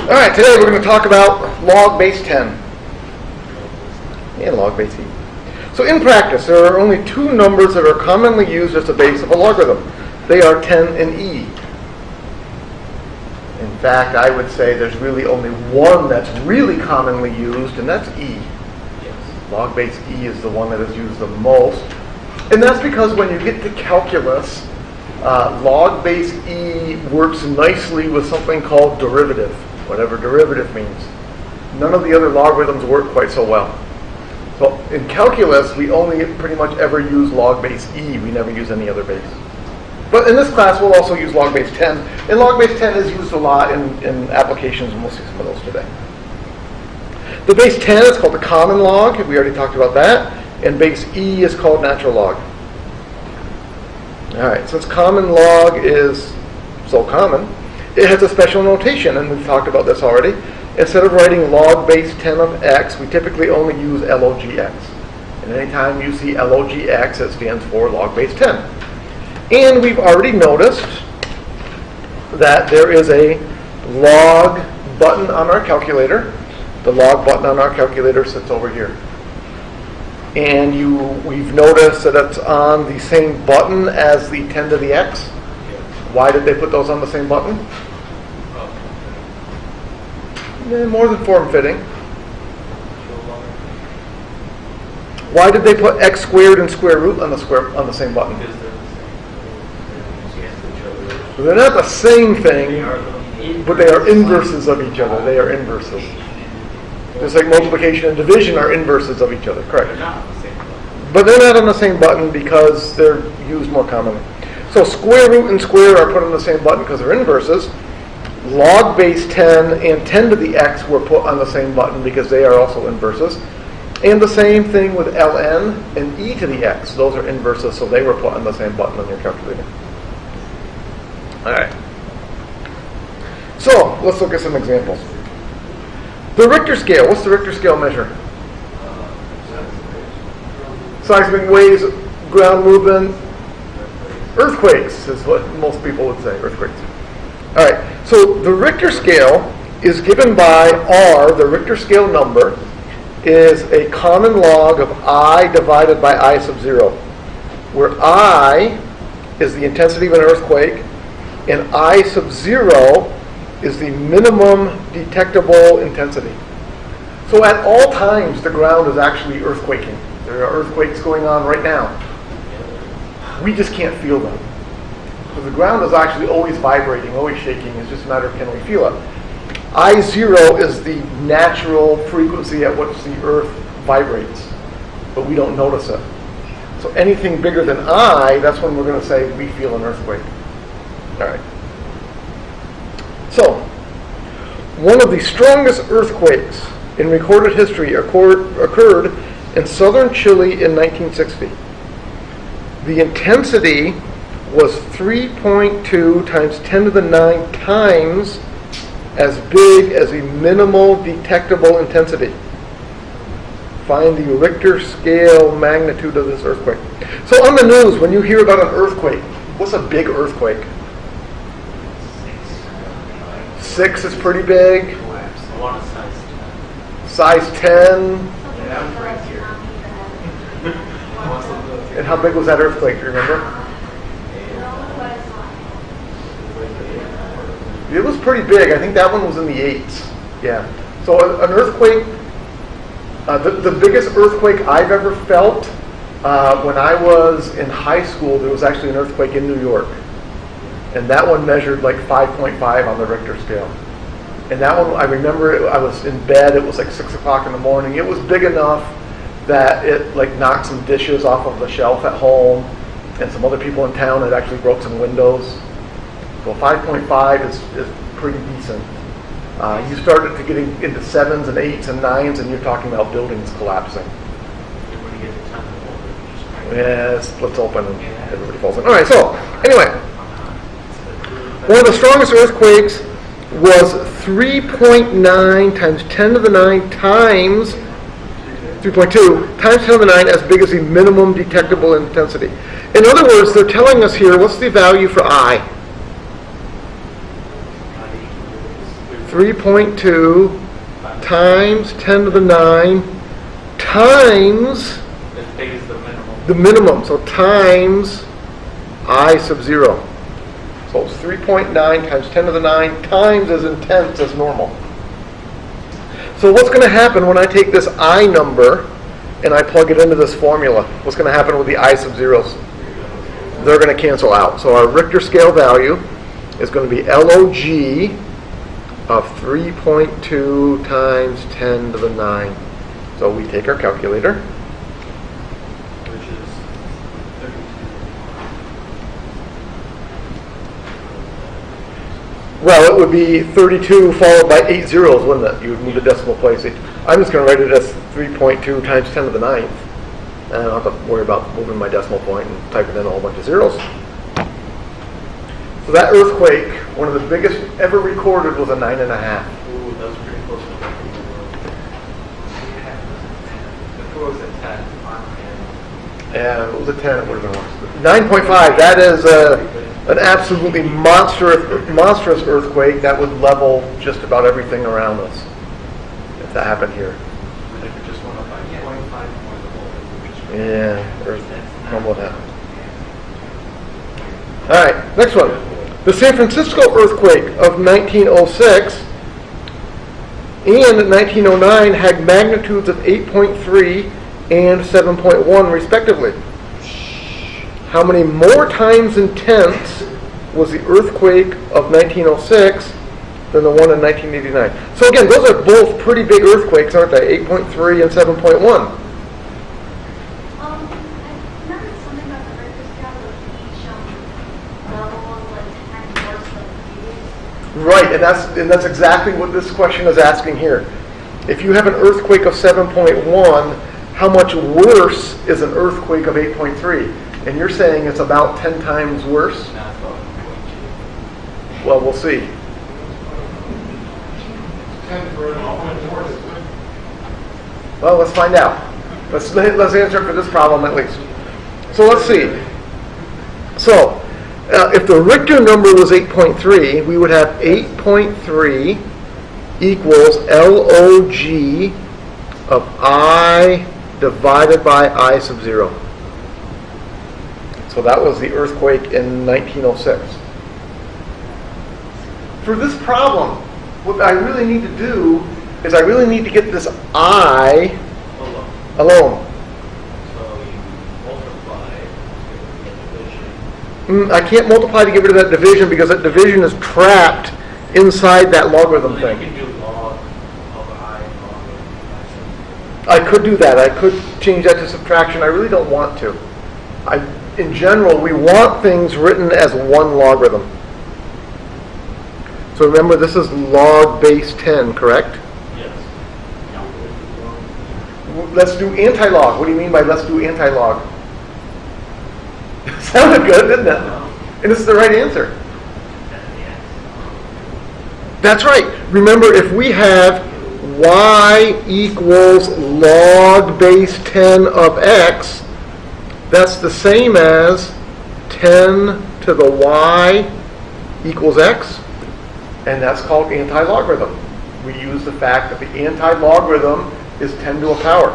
All right, today we're going to talk about log base 10 and log base e. So in practice, there are only two numbers that are commonly used as the base of a logarithm. They are 10 and e. In fact, I would say there's really only one that's really commonly used, and that's e. Log base e is the one that is used the most. And that's because when you get to calculus, log base e works nicely with something called derivative, whatever derivative means. None of the other logarithms work quite so well. So in calculus, we only pretty much ever use log base e. We never use any other base. But in this class, we'll also use log base 10. And log base 10 is used a lot in applications, and we'll see some of those today. The base 10 is called the common log. We already talked about that. And base e is called natural log. All right, since common log is so common, it has a special notation, and we've talked about this already. Instead of writing log base 10 of x, we typically only use logx. And anytime you see logx, it stands for log base 10. And we've already noticed that there is a log button on our calculator. The log button on our calculator sits over here. And we've noticed that it's on the same button as the 10 to the x. Why did they put those on the same button? More than form-fitting. Why did they put x squared and square root on the same button? They're not the same thing, but they are inverses of each other. They are inverses. Just like multiplication and division are inverses of each other, correct? But they're not on the same button because they're used more commonly. So square root and square are put on the same button because they're inverses. Log base 10 and 10 to the x were put on the same button because they are also inverses. And the same thing with ln and e to the x. Those are inverses, so they were put on the same button on your calculator. All right. So let's look at some examples. The Richter scale. What's the Richter scale measure? Seismic waves, ground movement, earthquakes is what most people would say, earthquakes. All right, so the Richter scale is given by R, the Richter scale number, is a common log of I divided by I sub 0, where I is the intensity of an earthquake, and I sub 0 is the minimum detectable intensity. So at all times, the ground is actually earthquaking. There are earthquakes going on right now. We just can't feel them. So the ground is actually always vibrating, always shaking. It's just a matter of can we feel it. I0 is the natural frequency at which the earth vibrates, but we don't notice it. So anything bigger than I, that's when we're going to say we feel an earthquake. All right. So, one of the strongest earthquakes in recorded history occurred in southern Chile in 1960. The intensity was 3.2 times 10 to the 9 times as big as the minimal detectable intensity. Find the Richter scale magnitude of this earthquake. So on the news, when you hear about an earthquake, what's a big earthquake? 6 is pretty big. Size 10. And how big was that earthquake? Do you remember? It was pretty big. I think that one was in the 8s. Yeah. So an earthquake, the biggest earthquake I've ever felt, when I was in high school, there was actually an earthquake in New York. And that one measured like 5.5 on the Richter scale. And that one, I remember I was in bed, it was like 6 o'clock in the morning. It was big enough that it like knocked some dishes off of the shelf at home, and some other people in town had actually broke some windows. So 5.5 is pretty decent. You started to get into 7s and 8s and 9s, and you're talking about buildings collapsing. Yeah, splits open and everybody falls in. All right, so anyway, one of the strongest earthquakes was 3.9 times 10 to the 9 times 3.2 times 10 to the 9 as big as the minimum detectable intensity. In other words, they're telling us here, what's the value for I? 3.2 times 10 to the 9 times As big as the minimum. the minimum, so times I sub 0. So it's 3.9 times 10 to the 9 times as intense as normal. So what's going to happen when I take this I number and I plug it into this formula? What's going to happen with the I sub zeros? They're going to cancel out. So our Richter scale value is going to be LOG of 3.2 times 10 to the 9. So we take our calculator. Which is 32. Well, it would be 32 followed by 8 zeros, wouldn't it? You would move the decimal place. I'm just going to write it as 3.2 times 10 to the 9th. And I don't have to worry about moving my decimal point and typing in a whole bunch of zeros. So that earthquake, one of the biggest ever recorded, was a 9.5. Ooh, that was pretty close to what we were. If it was a 10, on 10. Yeah, if it was a 10, it would have been worse. 9.5, that is an absolutely monstrous earthquake that would level just about everything around us if that happened here. And if it just went up by 0.5 points of voltage. Yeah, Earth normal would happen. All right, next one. The San Francisco earthquake of 1906 and 1909 had magnitudes of 8.3 and 7.1 respectively. How many more times intense was the earthquake of 1906 than the one in 1989? So again, those are both pretty big earthquakes, aren't they? 8.3 and 7.1. I remember something about the Richter scale of each level like 10 times worse than the previous. Right, and that's exactly what this question is asking here. If you have an earthquake of 7.1, how much worse is an earthquake of 8.3? And you're saying it's about 10 times worse? Now it's about 0.2. Well, we'll see. Well, let's find out. Let's answer for this problem at least. So let's see. So if the Richter number was 8.3, we would have 8.3 equals LOG of I divided by I sub 0. So that was the earthquake in 1906. For this problem, what I really need to do is I really need to get this I alone. So you multiply to get the division. I can't multiply to get rid of that division because that division is trapped inside that logarithm Well, thing. you can do log of I log of I. I could do that. I could change that to subtraction. I really don't want to. In general, we want things written as one logarithm. So remember, this is log base 10, correct? Yes. Let's do anti-log. What do you mean by let's do anti-log? Sounded good, didn't it? And this is the right answer. That's right. Remember, if we have y equals log base 10 of x, that's the same as 10 to the y equals x, and that's called anti-logarithm. We use the fact that the anti-logarithm is 10 to a power.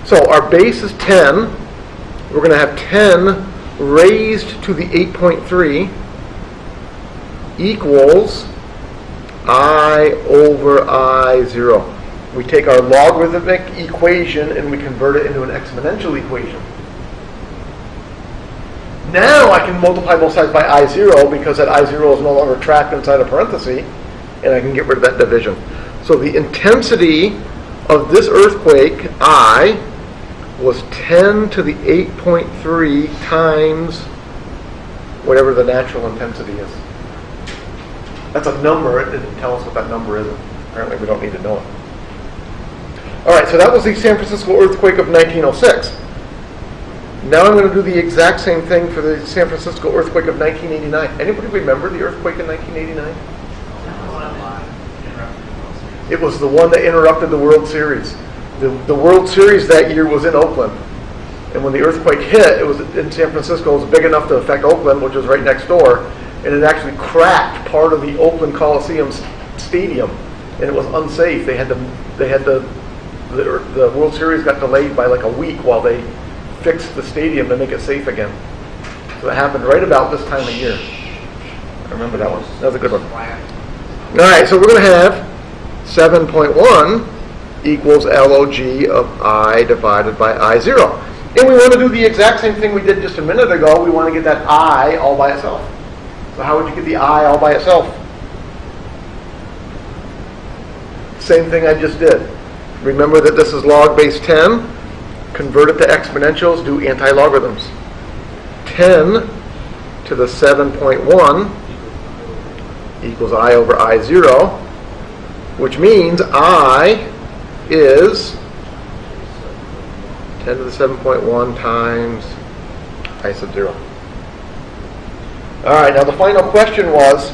So our base is 10. We're going to have 10 raised to the 8.3 equals I over I0. We take our logarithmic equation and we convert it into an exponential equation. Now I can multiply both sides by I0 because that I0 is no longer trapped inside a parenthesis, and I can get rid of that division. So the intensity of this earthquake, I, was 10 to the 8.3 times whatever the natural intensity is. That's a number. It didn't tell us what that number is. Apparently we don't need to know it. All right, so that was the San Francisco earthquake of 1906. Now I'm going to do the exact same thing for the San Francisco earthquake of 1989. Anybody remember the earthquake in 1989? It was the one that interrupted the World Series. The World Series that year was in Oakland. And when the earthquake hit, it was in San Francisco. It was big enough to affect Oakland, which was right next door. And it actually cracked part of the Oakland Coliseum stadium. and it was unsafe. The World Series got delayed by like a week while they fixed the stadium to make it safe again. So that happened right about this time of year. I remember that one. That was a good one. All right, so we're going to have 7.1 equals log of I divided by I0. And we want to do the exact same thing we did just a minute ago. We want to get that I all by itself. So how would you get the I all by itself? Same thing I just did. Remember that this is log base 10. Convert it to exponentials, do anti-logarithms. 10 to the 7.1 equals I over I0, which means I is 10 to the 7.1 times I sub 0. All right, now the final question was,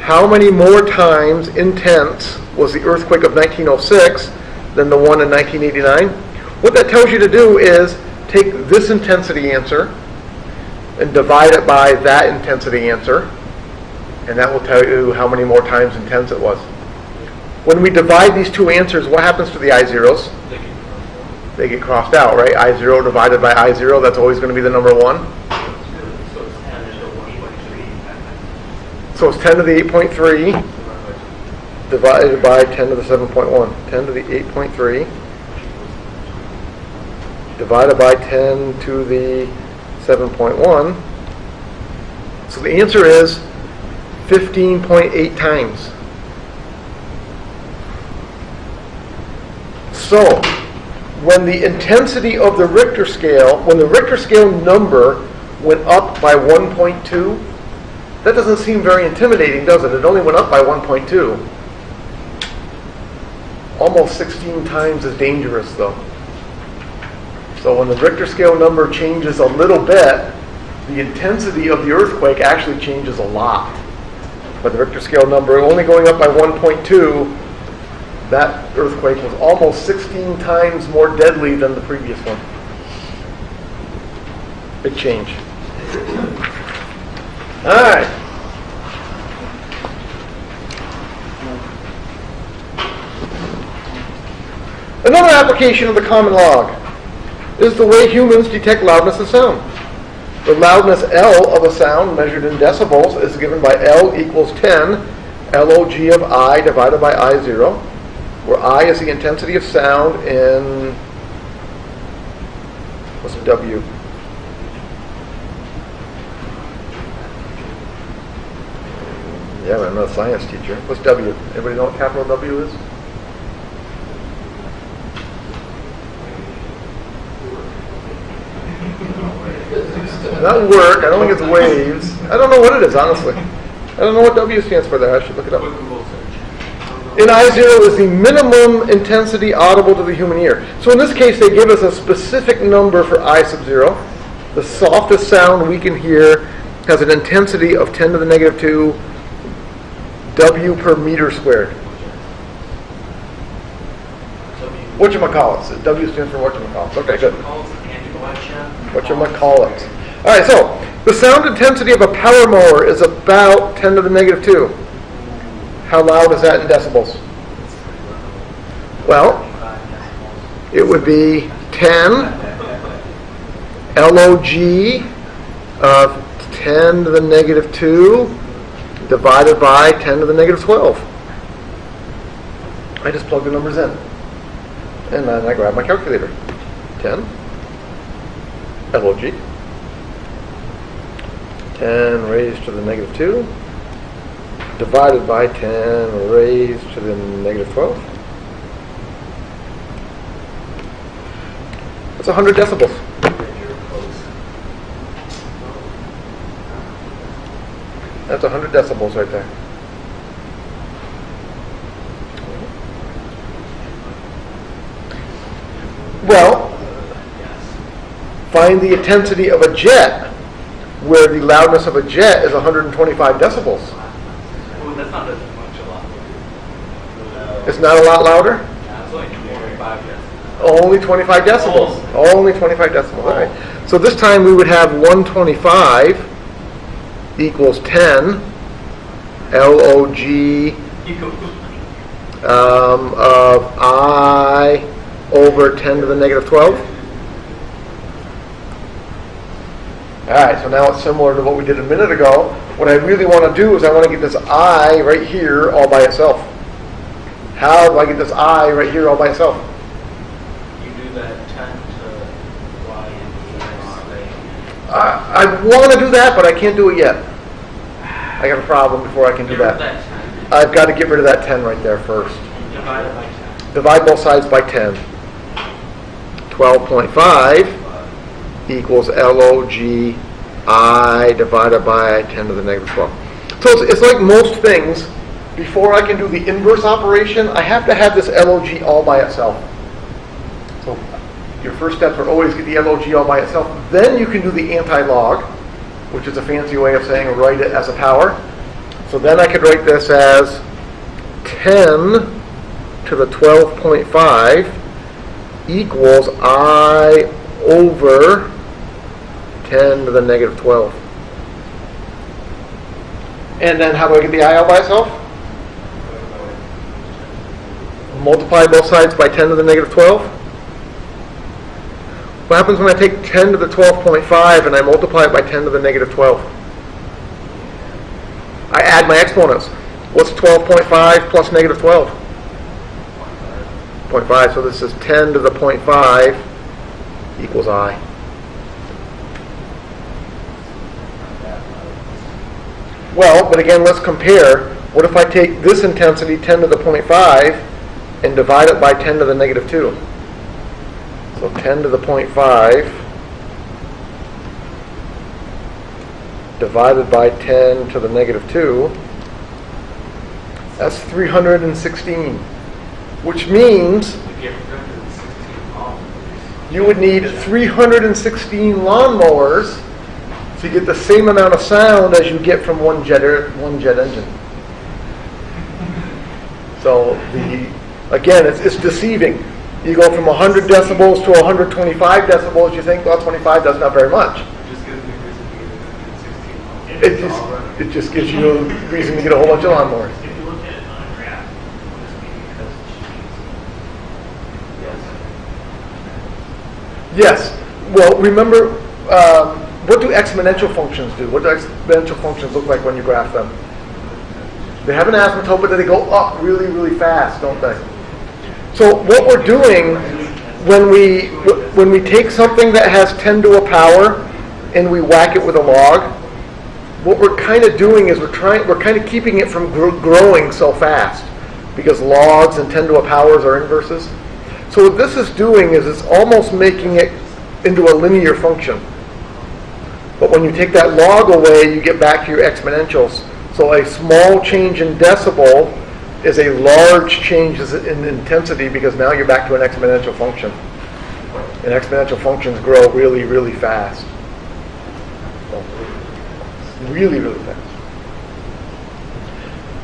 how many more times intense was the earthquake of 1906 than the one in 1989? What that tells you to do is take this intensity answer and divide it by that intensity answer, and that will tell you how many more times intense it was. When we divide these two answers, what happens to the I-zeros? They get crossed out, right? I0 divided by I0, that's always going to be the number 1. So it's 10 to the 8.3 divided by 10 to the 7.1. 10 to the 8.3 divided by 10 to the 7.1. So the answer is 15.8 times. So when the intensity of the Richter scale, when the Richter scale number went up by 1.2, that doesn't seem very intimidating, does it? It only went up by 1.2. Almost 16 times as dangerous, though. So when the Richter scale number changes a little bit, the intensity of the earthquake actually changes a lot. But the Richter scale number only going up by 1.2, that earthquake was almost 16 times more deadly than the previous one. Big change. All right. Another application of the common log is the way humans detect loudness of sound. The loudness L of a sound measured in decibels is given by L equals 10 log of I divided by I0, where I is the intensity of sound in, what's W? Yeah, but I'm not a science teacher. What's W? Anybody know what capital W is? Not work. I don't think it's waves. I don't know what it is, honestly. I don't know what W stands for there. I should look it up. In I0 is the minimum intensity audible to the human ear. So in this case, they give us a specific number for I sub 0. The softest sound we can hear has an intensity of 10 to the negative 2 W per meter squared. Whatchamacallits. W stands for whatchamacallits. Okay, good. Whatchamacallits. All right, so the sound intensity of a power mower is about 10 to the negative 2. How loud is that in decibels? Well, it would be 10 log of 10 to the negative 2 divided by 10 to the negative 12. I just plug the numbers in. And then I grab my calculator. 10 log 10 raised to the negative 2 divided by 10 raised to the negative 12. That's 100 decibels. That's 100 decibels right there. Well, find the intensity of a jet, where the loudness of a jet is 125 decibels. Well, that's not as much a lot. It's not a lot louder? Yeah, it's only 25 decibels. Only 25 decibels. Only 25 decibels. All right. So this time we would have 125 equals 10 log of I over 10 to the negative 12. All right, so now it's similar to what we did a minute ago. What I really want to do is I want to get this I right here all by itself. How do I get this I right here all by itself? You do that 10 to y and the I want to do that, but I can't do it yet. I got a problem before I can do that. I've got to get rid of that 10 right there first. Divide it by 10. Divide both sides by 10. 12.5 equals log I divided by 10 to the negative 12. So it's like most things. Before I can do the inverse operation, I have to have this log all by itself. So your first steps are always get the log all by itself. Then you can do the anti-log, which is a fancy way of saying write it as a power. So then I could write this as 10 to the 12.5 equals I over 10 to the negative 12. And then how do I get the I all by itself? Multiply both sides by 10 to the negative 12. What happens when I take 10 to the 12.5 and I multiply it by 10 to the negative 12? I add my exponents. What's 12.5 plus negative 12? 0.5. So this is 10 to the 0.5 equals I. Well, but again, let's compare. What if I take this intensity, 10 to the 0.5, and divide it by 10 to the negative 2? So 10 to the 0.5 divided by 10 to the negative 2, that's 316, which means you would need 316 lawnmowers to get the same amount of sound as you get from one jet engine. So again, it's deceiving. You go from 100 decibels to 125 decibels, you think, well, 25, that's not very much. It just gives you a reason to get a whole bunch of lawnmowers. If you look at it on a graph, it would just be because it's Yes. Well, remember, what do exponential functions do? What do exponential functions look like when you graph them? They have an asymptote, but they go up really, really fast, don't they? So what we're doing when we take something that has 10 to a power and we whack it with a log, what we're kind of doing is we're kind of keeping it from growing so fast, because logs and 10 to a powers are inverses. So what this is doing is it's almost making it into a linear function. But when you take that log away, you get back to your exponentials. So a small change in decibel is a large change in intensity, because now you're back to an exponential function. And exponential functions grow really, really fast. Really, really fast.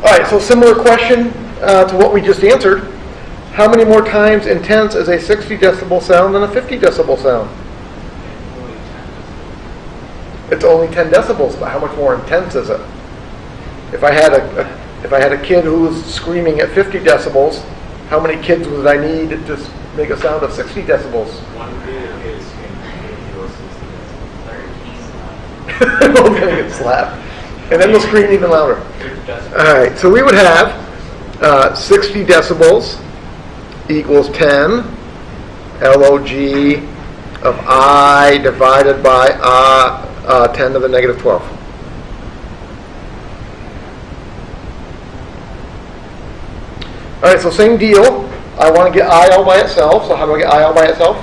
All right, so similar question to what we just answered. How many more times intense is a 60 decibel sound than a 50 decibel sound? It's only 10 decibels, but how much more intense is it? If I had a kid who was screaming at 50 decibels, how many kids would I need to make a sound of 60 decibels? one kid is They're going to get slapped. And then they'll scream even louder. All right, so we would have 60 decibels equals 10 log of I divided by 10 to the negative 12. All right, so same deal. I want to get I all by itself. So how do I get I all by itself?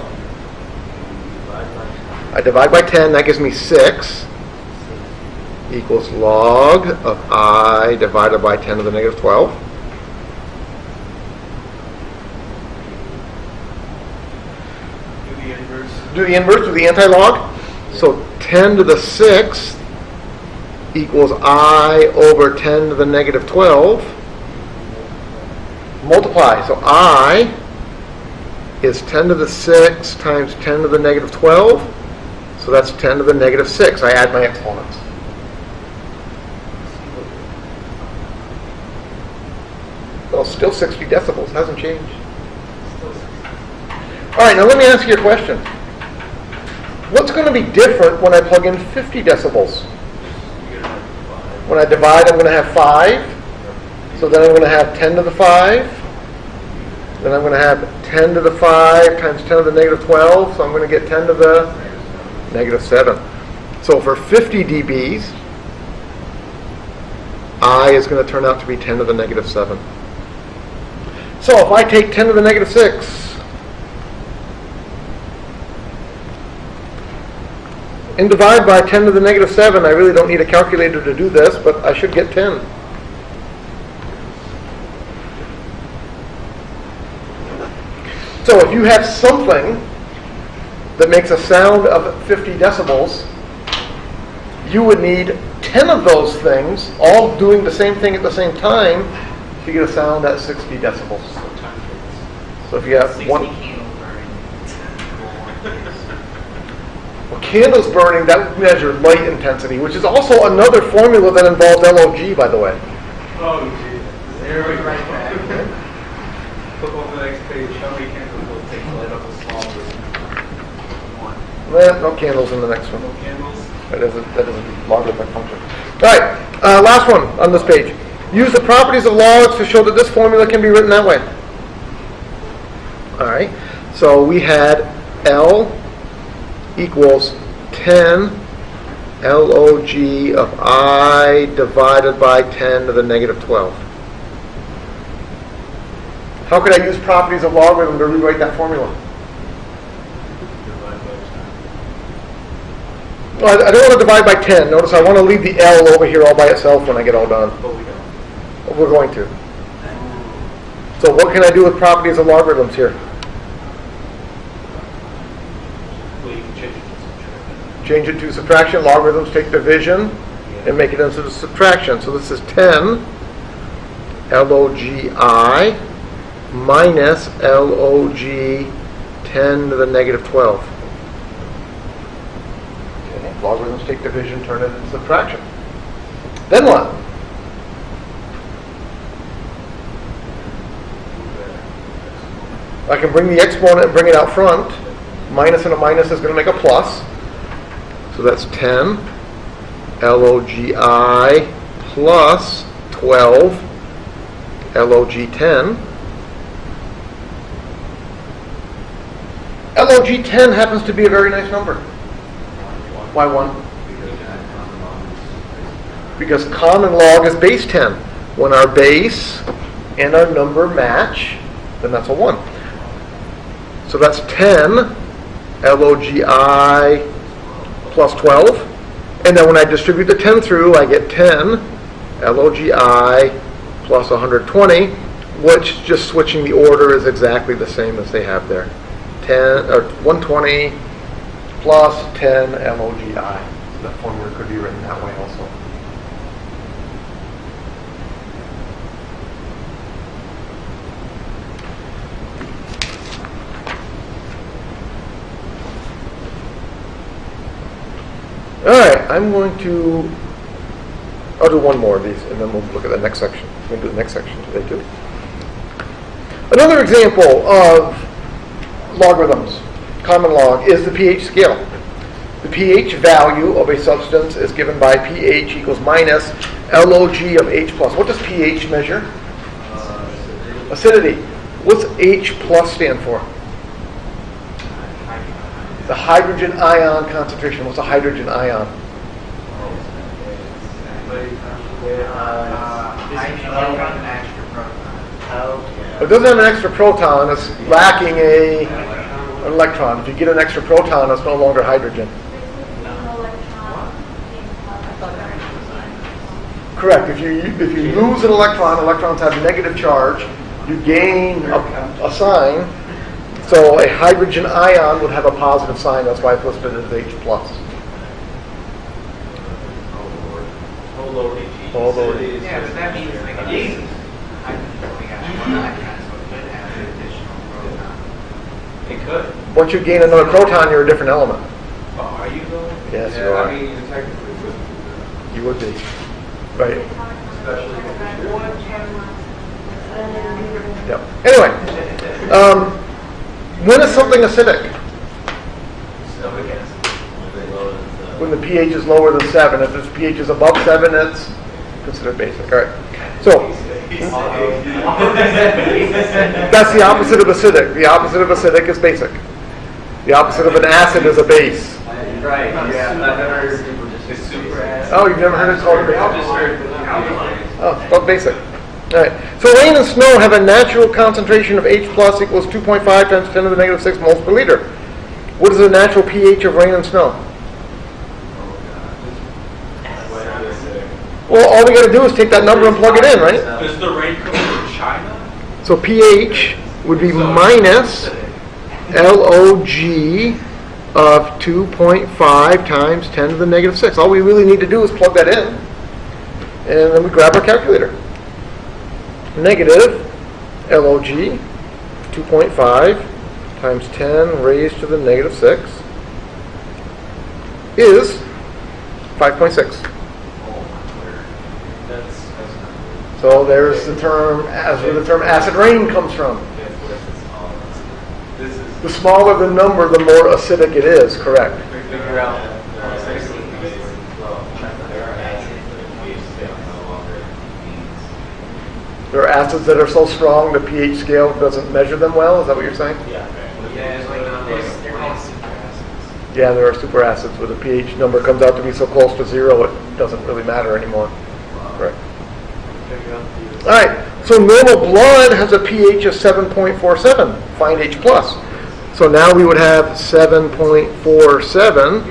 I divide by 10. That gives me 6 equals log of I divided by 10 to the negative 12. Do the inverse, do the anti-log. So 10 to the 6th equals I over 10 to the negative 12. Multiply. So I is 10 to the 6 times 10 to the negative 12. So that's 10 to the negative 6. I add my exponents. Well, still 60 decibels. Hasn't changed. All right, now let me ask you a question. What's going to be different when I plug in 50 decibels? When I divide, I'm going to have 5. So then I'm going to have 10 to the 5. Then I'm going to have 10 to the 5 times 10 to the negative 12. So I'm going to get 10 to the negative 7. So for 50 dBs, I is going to turn out to be 10 to the negative 7. So if I take 10 to the negative 6 and divide by 10 to the negative 7, I really don't need a calculator to do this, but I should get 10. So if you have something that makes a sound of 50 decibels, you would need 10 of those things, all doing the same thing at the same time, to get a sound at 60 decibels. So if you have 60 one... candles burning. Well, candles burning, that measures light intensity, which is also another formula that involves LOG, by the way. Oh, geez. There we go. Right back. Flip over the next page. How many candles will it take to light up a small room? One. No candles in the next one. No candles? That is a logarithmic function. All right, last one on this page. Use the properties of logs to show that this formula can be written that way. All right, so we had L equals 10 log of I divided by 10 to the negative 12. How could I use properties of logarithm to rewrite that formula? Well, I don't want to divide by 10. Notice I want to leave the L over here all by itself when I get all done. But we don't. We're going to. So what can I do with properties of logarithms here? Well, you can change it to subtraction. Change it to subtraction. Logarithms take division and make it into the subtraction. So this is 10 LOGI minus LOG 10 to the negative 12. Okay. Logarithms take division, turn it into subtraction. Then what? I can bring the exponent and bring it out front. Minus and a minus is going to make a plus. So that's 10 LOGI plus 12 LOG10. LOG10 happens to be a very nice number. Why 1? Because common log is base 10. When our base and our number match, then that's a 1. So that's 10 LOGI plus 12. And then when I distribute the 10 through, I get 10 LOGI plus 120, which just switching the order is exactly the same as they have there. 10 or 120 plus 10 LOGI. So that formula could be written that way also. All right, I'll do one more of these, and then we'll look at the next section. We're going to do the next section today, too. Another example of logarithms, common log, is the pH scale. The pH value of a substance is given by pH equals minus log of H plus. What does pH measure? Acidity. What's H plus stand for? The hydrogen ion concentration. What's a hydrogen ion? It doesn't have an extra proton. It's lacking an electron. If you get an extra proton, it's no longer hydrogen. Correct. If you lose an electron, electrons have negative charge. You gain a sign. So a hydrogen ion would have a positive sign. That's why it's listed as H plus. Although yeah, but that means like a Jesus. It could. Once you gain another proton, you're a different element. Oh, are you though? Yes, yeah, you are. I mean, you technically would be. You would be. Right. Especially if Yep. Anyway, when is something acidic? When the pH is lower than 7. If its pH is above 7, it's considered basic. All right. So that's the opposite of acidic. The opposite of acidic is basic. The opposite of an acid is a base. Right. Yeah. I've never heard of super acid. Oh, you've never heard it called basic? I've just heard alkaline. Oh, it's called basic. All right. So rain and snow have a natural concentration of H plus equals 2.5 times 10 to the negative 6 moles per liter. What is the natural pH of rain and snow? Well, all we got to do is take that number and plug it in, right? Does the rain come from China? So pH would be minus log of 2.5 times 10 to the negative 6. All we really need to do is plug that in, and then we grab our calculator. Negative log 2.5 times 10 raised to the negative 6 is 5.6. So there's the term, as where the term acid rain comes from. The smaller the number, the more acidic it is, correct? There are acids that are so strong the pH scale doesn't measure them well, is that what you're saying? Yeah. Yeah, there are superacids where the pH number comes out to be so close to 0 it doesn't really matter anymore. Right. All right, so normal blood has a pH of 7.47. Find H plus. So now we would have 7.47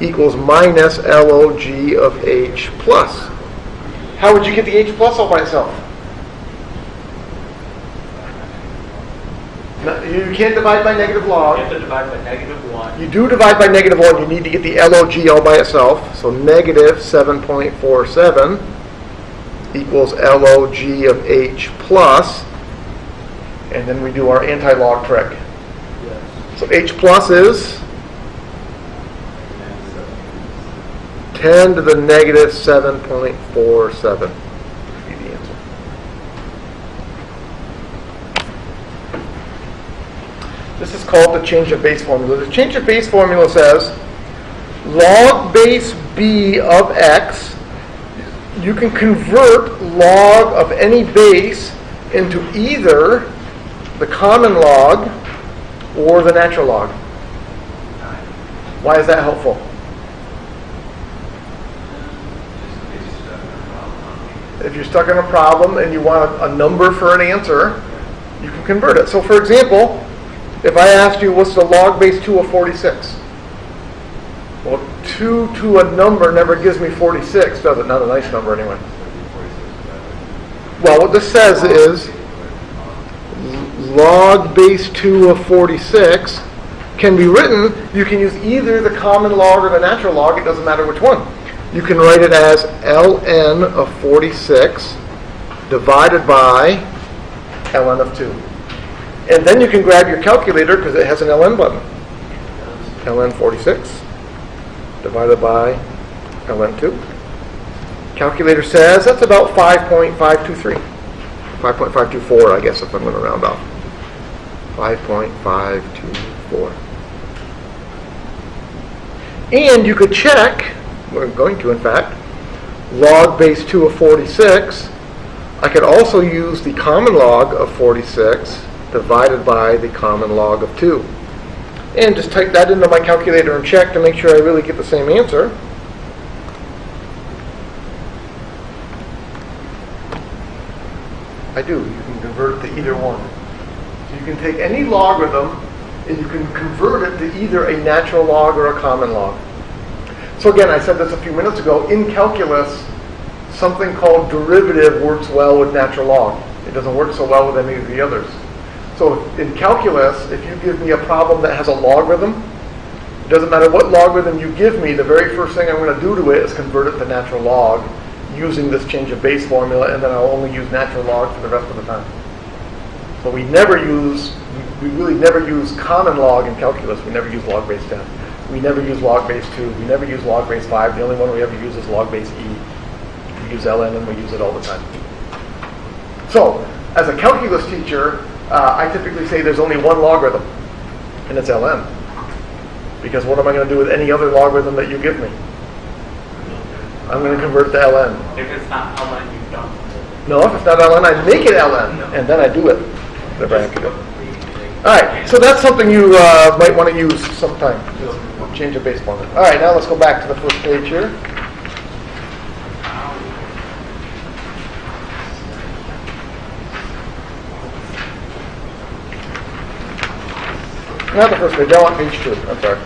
equals minus log of H plus. How would you get the H plus all by itself? No, you can't divide by negative log. You have to divide by negative 1. You do divide by negative 1. You need to get the log all by itself. So negative 7.47 equals log of H plus. And then we do our anti-log trick. Yes. So H plus is 10 to the negative 7.47. This is called the change of base formula. The change of base formula says log base b of x, you can convert log of any base into either the common log or the natural log. Why is that helpful? If you're stuck in a problem and you want a number for an answer, you can convert it. So for example, if I asked you, what's the log base 2 of 46? Well, 2 to a number never gives me 46, does it? Not a nice number anyway. Well, what this says is log base 2 of 46 can be written, you can use either the common log or the natural log, it doesn't matter which one. You can write it as ln of 46 divided by ln of 2. And then you can grab your calculator because it has an ln button. ln 46 divided by ln 2. Calculator says that's about 5.523. 5.524, I guess, if I'm going to round off. 5.524. And you could check, we're going to in fact, log base 2 of 46. I could also use the common log of 46 divided by the common log of 2. And just type that into my calculator and check to make sure I really get the same answer. I do. You can convert it to either one. So you can take any logarithm and you can convert it to either a natural log or a common log. So again, I said this a few minutes ago, in calculus, something called derivative works well with natural log. It doesn't work so well with any of the others. So in calculus, if you give me a problem that has a logarithm, it doesn't matter what logarithm you give me, the very first thing I'm going to do to it is convert it to natural log using this change of base formula, and then I'll only use natural log for the rest of the time. So we really never use common log in calculus. We never use log base 10. We never use log base 2. We never use log base 5. The only one we ever use is log base e. We use ln and we use it all the time. So as a calculus teacher, I typically say there's only one logarithm, and it's ln. Because what am I going to do with any other logarithm that you give me? I'm going to convert it to ln. If it's not ln, you don't. No, if it's not ln, I make it ln, and then I do it. Whatever I have to do. All right, so that's something you might want to use sometime. Change your base formula. All right, now let's go back to the first page here. Not the first page. I want page 2. I'm sorry.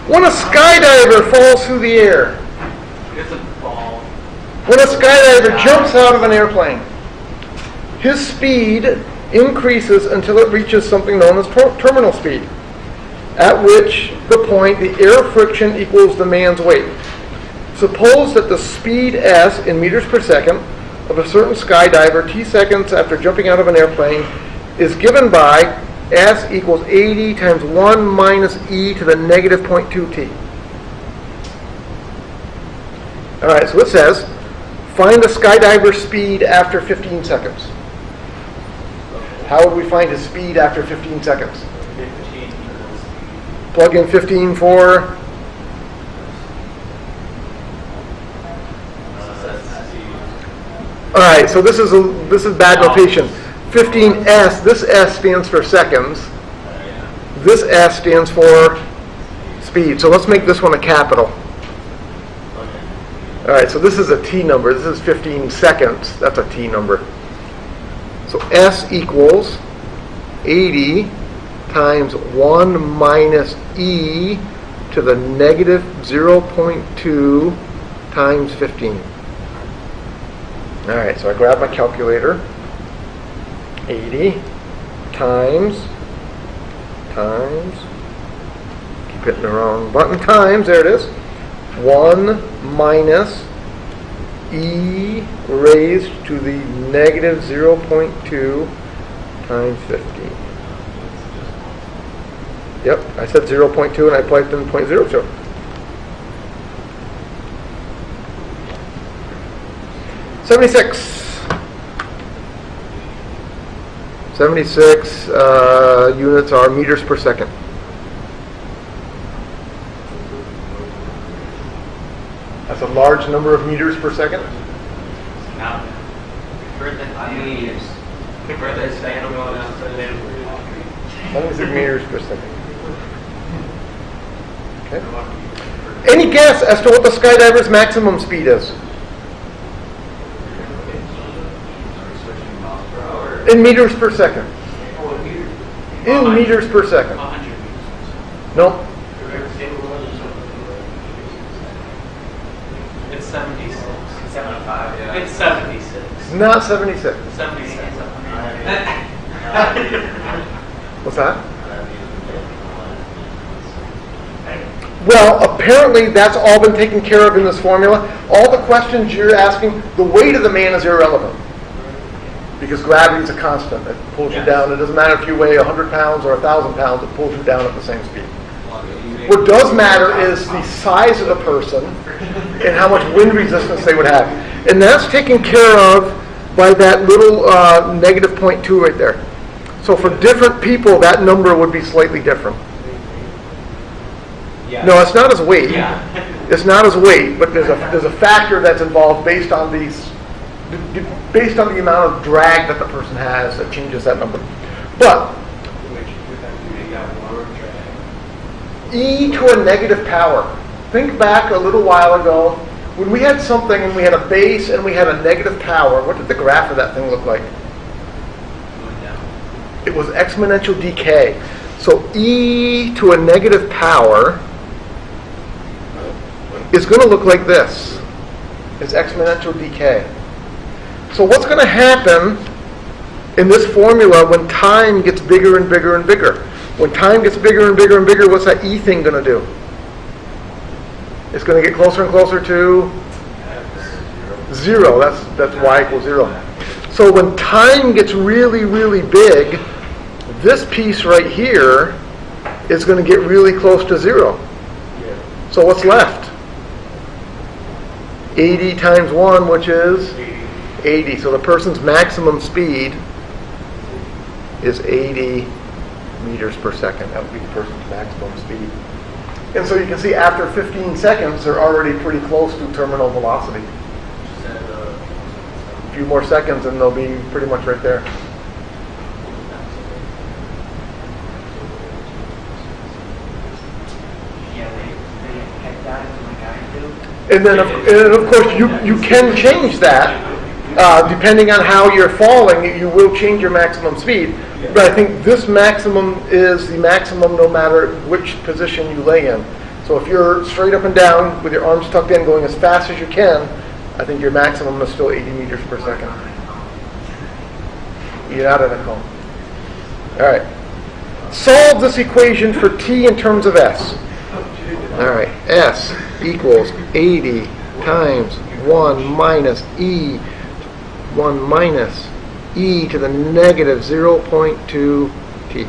When a skydiver falls through the air. It doesn't fall. When a skydiver jumps out of an airplane, his speed increases until it reaches something known as terminal speed, at which the point the air friction equals the man's weight. Suppose that the speed s in meters per second of a certain skydiver t seconds after jumping out of an airplane is given by s equals 80 times 1 minus e to the negative 0.2t. All right, so it says, find the skydiver's speed after 15 seconds. How would we find his speed after 15 seconds? 15 equals Plug in 15 for... All right, so this is bad notation. 15s, this s stands for seconds. This s stands for speed. So let's make this one a capital. All right, so this is a t number. This is 15 seconds. That's a t number. So s equals 80 times 1 minus e to the negative 0.2 times 15. All right, so I grab my calculator. 80 times, keep hitting the wrong button, times, there it is, 1 minus e raised to the negative 0.2 times 15. Yep, I said 0.2 and I plugged in 0.02. Seventy-six units are meters per second. That's a large number of meters per second. Now, convert that to meters. Convert that to animal down to 76 meters per second. Okay. Any guess as to what the skydiver's maximum speed is? In meters per second. In meters per second. 100 meters. Nope. It's 76. 75. Yeah. It's 76. Not 76. 76. What's that? Well, apparently that's all been taken care of in this formula. All the questions you're asking, the weight of the man is irrelevant. Because gravity is a constant. It pulls you down. It doesn't matter if you weigh 100 pounds or 1,000 pounds, it pulls you down at the same speed. What does matter is the size of the person and how much wind resistance they would have. And that's taken care of by that little negative 0.2 right there. So for different people, that number would be slightly different. No, it's not as weight. It's not as weight, but there's a factor that's involved based on the amount of drag that the person has that changes that number. But e to a negative power. Think back a little while ago when we had something and we had a base and we had a negative power. What did the graph of that thing look like? It was exponential decay. So e to a negative power is going to look like this. It's exponential decay. So what's going to happen in this formula when time gets bigger and bigger and bigger? When time gets bigger and bigger and bigger, what's that E thing going to do? It's going to get closer and closer to 0. That's y equals 0. So when time gets really, really big, this piece right here is going to get really close to 0. So what's left? 80 times 1, which is 80. So the person's maximum speed is 80 meters per second. That would be the person's maximum speed. And so you can see after 15 seconds, they're already pretty close to terminal velocity. A few more seconds and they'll be pretty much right there. And then, of course, you can change that. Depending on how you're falling, you will change your maximum speed. But I think this maximum is the maximum no matter which position you lay in. So if you're straight up and down with your arms tucked in going as fast as you can, I think your maximum is still 80 meters per second. You're not in a cone. All right. Solve this equation for t in terms of s. All right. S equals 80 times 1 minus e 1 minus e to the negative 0.2 t.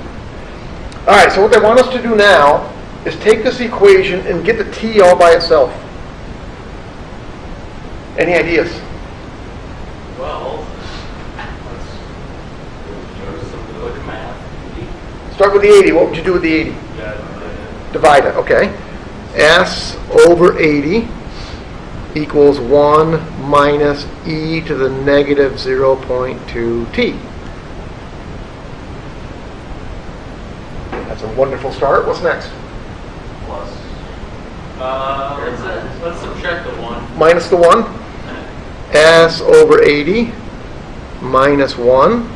All right, so what they want us to do now is take this equation and get the t all by itself. Any ideas? Well, let's look at math. Start with the 80. What would you do with the 80? Divide it, okay. S over 80 equals 1 minus e to the negative 0.2 t. That's a wonderful start. What's next? Plus. Let's subtract the 1. Minus the 1. S over 80 minus 1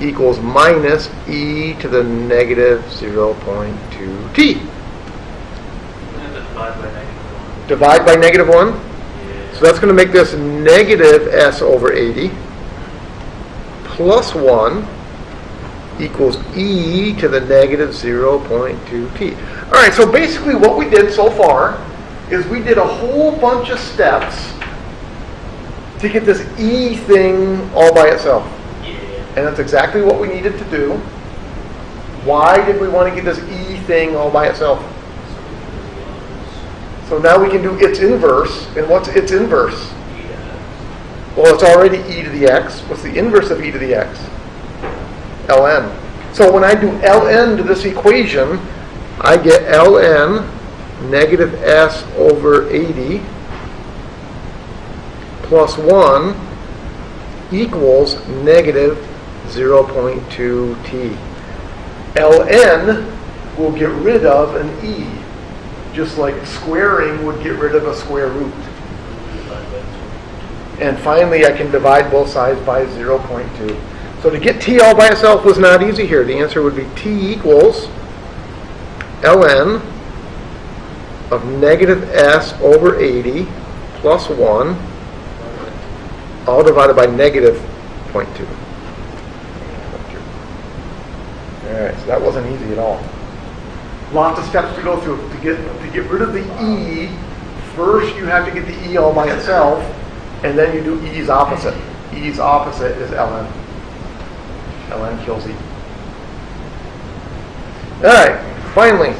equals minus e to the negative 0.2 t. We have to divide by -1. Divide by negative 1. So that's going to make this negative s over 80 plus 1 equals e to the negative 0.2 t. All right, so basically what we did so far is we did a whole bunch of steps to get this e thing all by itself. And that's exactly what we needed to do. Why did we want to get this e thing all by itself? So now we can do its inverse. And what's its inverse? Well, it's already e to the x. What's the inverse of e to the x? ln. So when I do ln to this equation, I get ln negative s over 80 plus 1 equals negative 0.2 t. ln will get rid of an e, just like squaring would get rid of a square root. And finally, I can divide both sides by 0.2. So to get t all by itself was not easy here. The answer would be t equals ln of negative s over 80 plus 1, all divided by negative 0.2. All right, so that wasn't easy at all. Lots of steps to go through. To get rid of the e, first you have to get the e all by itself, and then you do e's opposite. E's opposite is ln. ln kills e. All right, finally.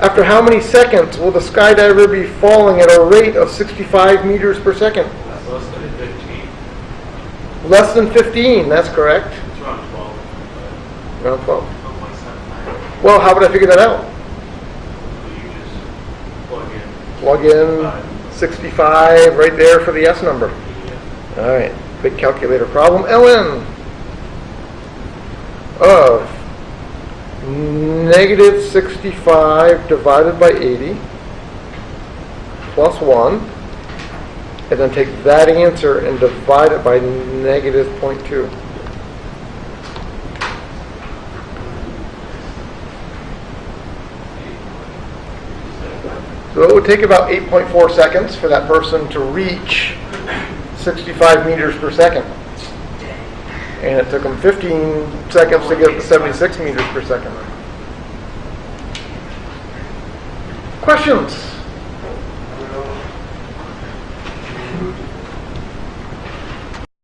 After how many seconds will the skydiver be falling at a rate of 65 meters per second? That's less than 15. Less than 15, that's correct. It's around 12. Around 12. 12.79. Well, how would I figure that out? You just plug in. Plug in 65 right there for the S number. All right, big calculator problem. ln of negative 65 divided by 80 plus 1, and then take that answer and divide it by negative 0.2. So it would take about 8.4 seconds for that person to reach 65 meters per second. And it took them 15 seconds to get to 76 meters per second. Questions?